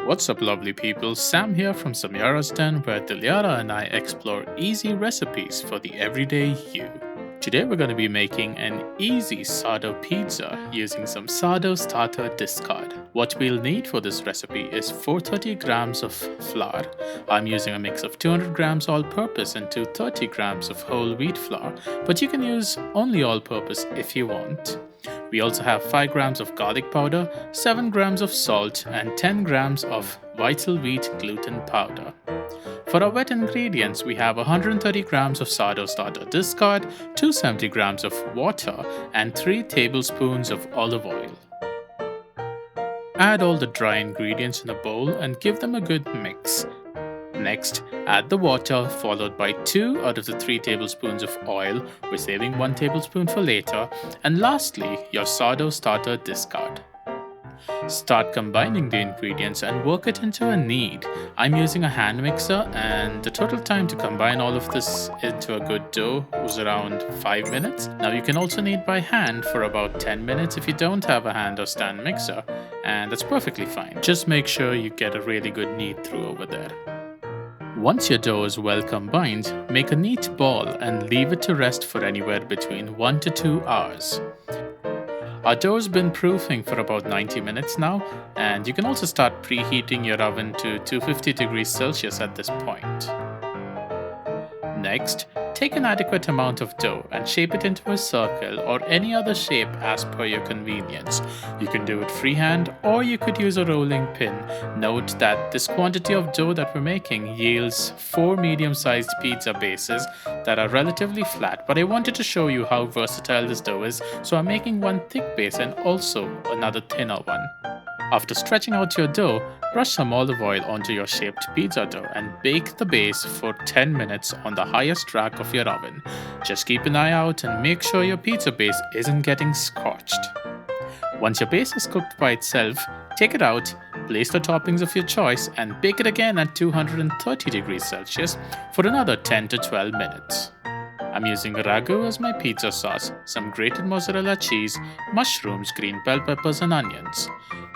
What's up, lovely people? Sam here from Samyara's Den, where Dilyara and I explore easy recipes for the everyday you. Today, we're going to be making an easy sourdough pizza using some sourdough starter discard. What we'll need for this recipe is 430 grams of flour. I'm using a mix of 200 grams all-purpose and 230 grams of whole wheat flour, but you can use only all-purpose if you want. We also have 5 grams of garlic powder, 7 grams of salt, and 10 grams of Vital Wheat Gluten powder. For our wet ingredients, we have 130 grams of sourdough starter discard, 270 grams of water, and 3 tablespoons of olive oil. Add all the dry ingredients in a bowl and give them a good mix. Next, add the water followed by 2 out of the 3 tablespoons of oil, we're saving 1 tablespoon for later, and lastly, your sourdough starter discard. Start combining the ingredients and work it into a knead. I'm using a hand mixer, and the total time to combine all of this into a good dough was around 5 minutes. Now you can also knead by hand for about 10 minutes if you don't have a hand or stand mixer, and that's perfectly fine. Just make sure you get a really good knead through over there. Once your dough is well combined, make a neat ball and leave it to rest for anywhere between 1 to 2 hours. Our dough's been proofing for about 90 minutes now, and you can also start preheating your oven to 250 degrees Celsius at this point. Next, take an adequate amount of dough and shape it into a circle or any other shape as per your convenience. You can do it freehand or you could use a rolling pin. Note that this quantity of dough that we're making yields 4 medium-sized pizza bases that are relatively flat, but I wanted to show you how versatile this dough is, so I'm making one thick base and also another thinner one. After stretching out your dough, brush some olive oil onto your shaped pizza dough and bake the base for 10 minutes on the highest rack of your oven. Just keep an eye out and make sure your pizza base isn't getting scorched. Once your base is cooked by itself, take it out, place the toppings of your choice, and bake it again at 230 degrees Celsius for another 10 to 12 minutes. I'm using Ragu as my pizza sauce, some grated mozzarella cheese, mushrooms, green bell peppers, and onions.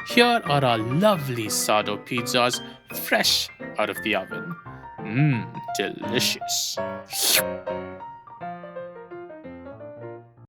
Here are our lovely sourdough pizzas, fresh out of the oven. Delicious.